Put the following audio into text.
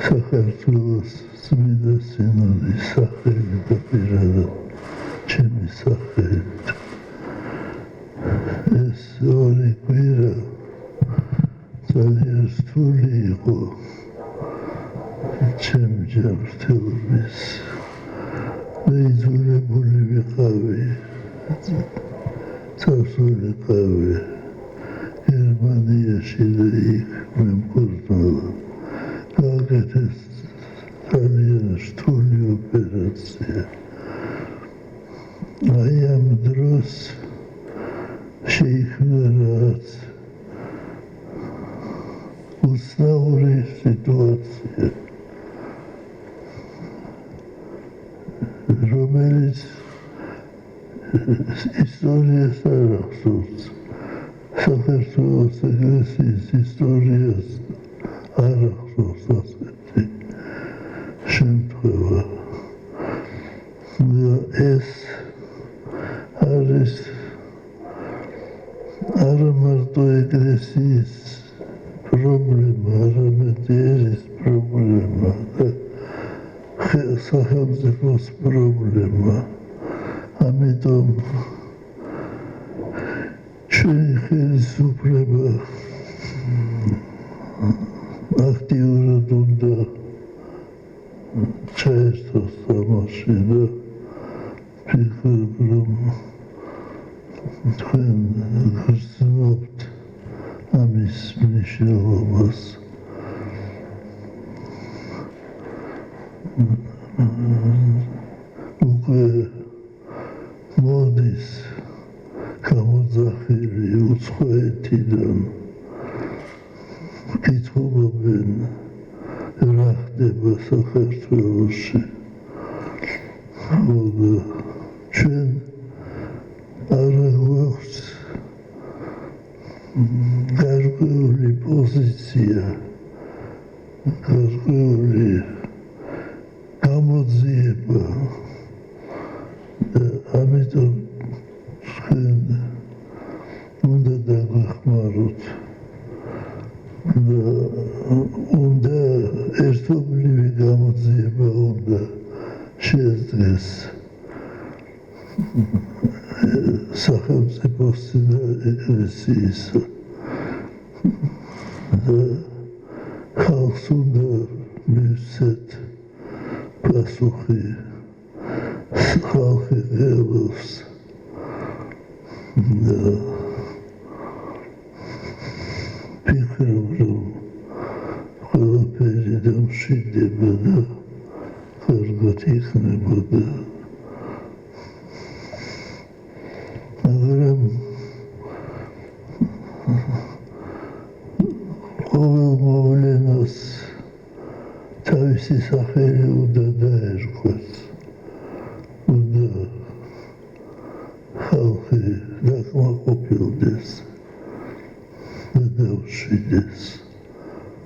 საქართველოს წმინდა სინოდის სახელით და პირადად ჩემი სახელით ეს ორი კვირა ძალიან რთული იყო ჩემი ჯანმრთელობის და იძულებული ვიყავი წავსულიყავი გერმანიაში და იქ მემკვიდრეობა გააკეთეს ძალიან რთული ოპერაცია. აი ამ დროს შეიქმნა რაღაც უცნაური სიტუაცია, რომელიც ისტორიას არ ახსოვს, საქართველოს ეკლესიის ისტორიას არ ახსოვს ასეთი შემთხვევა. ეს არის არა მარტო ეკლესიის პრობლემა, არამედ ერის პრობლემა და სახელმწიფოს პრობლემა. ამიტომ ჩვენი ხელისუფლება აქტიურად უნდა ჩაერთოს ამაში და ვფიქრობ, რომ თქვენ გრძნობთ ამის მნიშვნელობას. უკვე მოდის გამოძახილი უცხოეთიდან კითხულობენ რა ხდება საქართველოში. ჩვენ არა გვაქვს გარკვეული პოზიცია, გარკვეული გამოძიება და ამიტომ თქვენ უნდა დაგვეხმაროთ და უნდა ერთობლივი გამოძიება უნდა შედგეს სახელმწიფოსი და ეკლესიისა და ხალხს უნდა მივცეთ პასუხი, ხალხი ღელავს და ვფიქრობ, რომ ყველაფერი დამშვიდდება და კარგად იქნებოდა. მაგრამ ყოველ მოვლენას თავისი სახელი უნდა დაერქვას, უნდა ხალხი დაკმაყოფილდეს და დავშვიდეს.